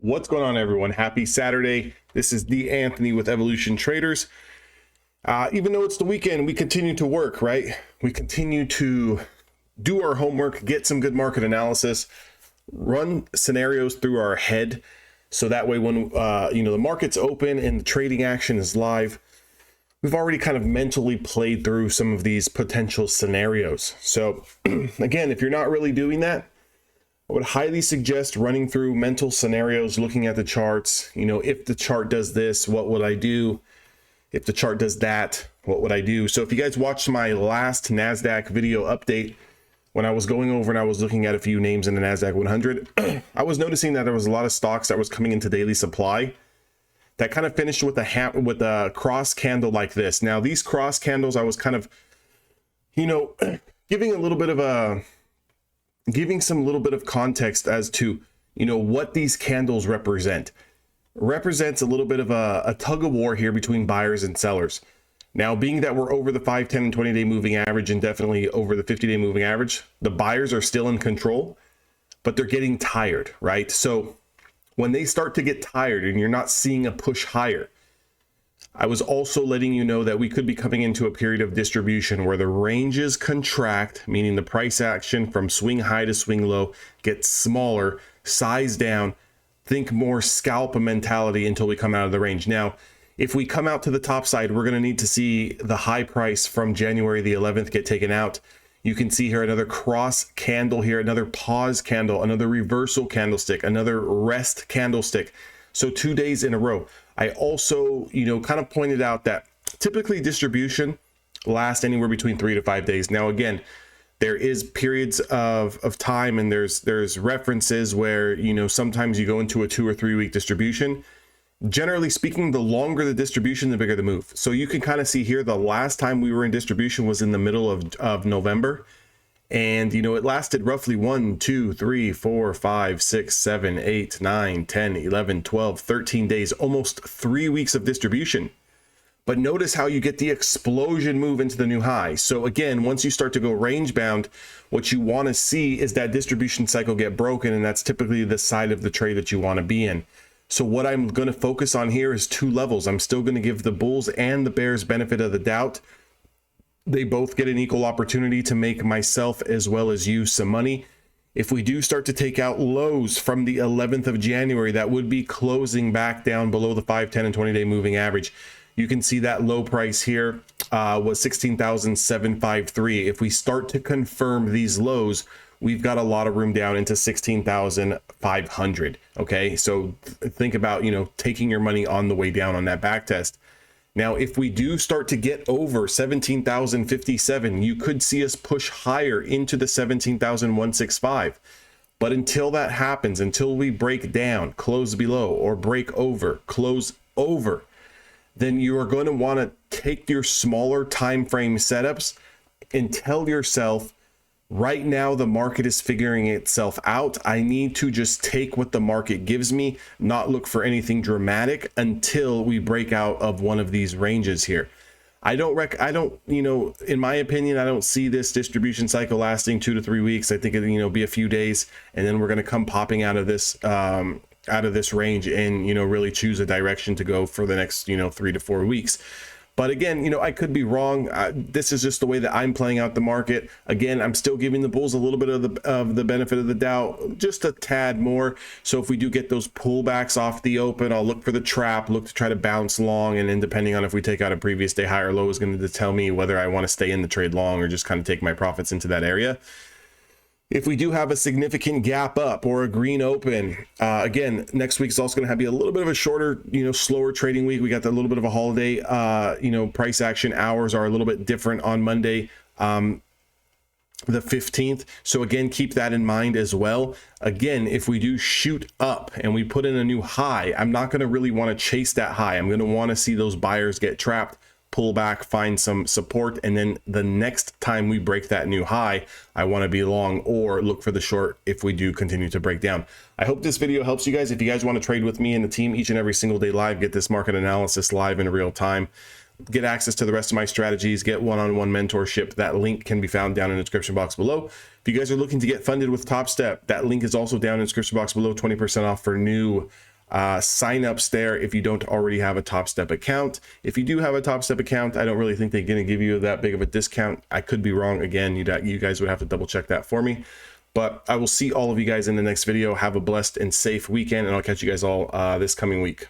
What's going on, everyone? Happy Saturday. This is the Anthony with Evolution Traders. Even though it's the weekend, we continue to work, right? We continue to do our homework, get some good market analysis, run scenarios through our head. So that way when the market's open and the trading action is live, we've already kind of mentally played through some of these potential scenarios. So again, if you're not really doing that, I would highly suggest running through mental scenarios, looking at the charts. If the chart does this, what would I do? If the chart does that, what would I do? So if you guys watched my last NASDAQ video update, when I was going over and I was looking at a few names in the NASDAQ 100, I was noticing that there was a lot of stocks that was coming into daily supply that kind of finished with a cross candle like this. Now, these cross candles, I was kind of, giving some little bit of context as to, what these candles represent. Represents a little bit of a tug of war here between buyers and sellers. Now, being that we're over the 5, 10, and 20-day moving average and definitely over the 50-day moving average, the buyers are still in control, but they're getting tired, right? So when they start to get tired and you're not seeing a push higher, I was also letting you know that we could be coming into a period of distribution where the ranges contract, meaning the price action from swing high to swing low gets smaller, size down, think more scalp mentality until we come out of the range. Now, if we come out to the top side, we're going to need to see the high price from January the 11th get taken out. You can see here another cross candle here, another pause candle, another reversal candlestick, another rest candlestick. So 2 days in a row. I also, kind of pointed out that typically distribution lasts anywhere between 3 to 5 days. Now, again, there is periods of time and there's references where, sometimes you go into a 2 or 3 week distribution. Generally speaking, the longer the distribution, the bigger the move. So you can kind of see here, the last time we were in distribution was in the middle of November. And, it lasted roughly 1, 2, 3, 4, 5, 6, 7, 8, 9, 10, 11, 12, 13 days, almost 3 weeks of distribution. But notice how you get the explosion move into the new high. So again, once you start to go range bound, what you want to see is that distribution cycle get broken. And that's typically the side of the trade that you want to be in. So what I'm going to focus on here is 2 levels. I'm still going to give the bulls and the bears benefit of the doubt. They both get an equal opportunity to make myself as well as you some money. If we do start to take out lows from the 11th of January, that would be closing back down below the 5, 10, and 20-day moving average. You can see that low price here was 16,753. If we start to confirm these lows, we've got a lot of room down into 16,500. Okay, so think about, taking your money on the way down on that back test. Now, if we do start to get over 17,057, you could see us push higher into the 17,165. But until that happens, until we break down, close below, or break over, close over, then you are going to want to take your smaller time frame setups and tell yourself, right now, the market is figuring itself out. I need to just take what the market gives me, not look for anything dramatic until we break out of one of these ranges here. I don't, in my opinion, I don't see this distribution cycle lasting 2 to 3 weeks. I think it'll be a few days, and then we're going to come popping out of this range and, really choose a direction to go for the next, 3 to 4 weeks. But again, I could be wrong. This is just the way that I'm playing out the market. Again, I'm still giving the bulls a little bit of the benefit of the doubt, just a tad more. So if we do get those pullbacks off the open, I'll look for the trap, look to try to bounce long. And then depending on if we take out a previous day high or low is going to tell me whether I want to stay in the trade long or just kind of take my profits into that area. If we do have a significant gap up or a green open, again, next week is also going to be a little bit of a shorter, slower trading week. We got a little bit of a holiday, price action hours are a little bit different on Monday, the 15th. So again, keep that in mind as well. Again, if we do shoot up and we put in a new high, I'm not going to really want to chase that high. I'm going to want to see those buyers get trapped, pull back, find some support, and then the next time we break that new high, I want to be long or look for the short if we do continue to break down. I hope this video helps you guys. If you guys want to trade with me and the team each and every single day live, get this market analysis live in real time, get access to the rest of my strategies, get one-on-one mentorship, that link can be found down in the description box below. If you guys are looking to get funded with Top Step, that link is also down in the description box below, 20% off for new signups there if you don't already have a Top Step account. If you do have a Top Step account, I don't really think they're going to give you that big of a discount. I could be wrong. Again, you guys would have to double check that for me. But I will see all of you guys in the next video. Have a blessed and safe weekend, and I'll catch you guys all this coming week.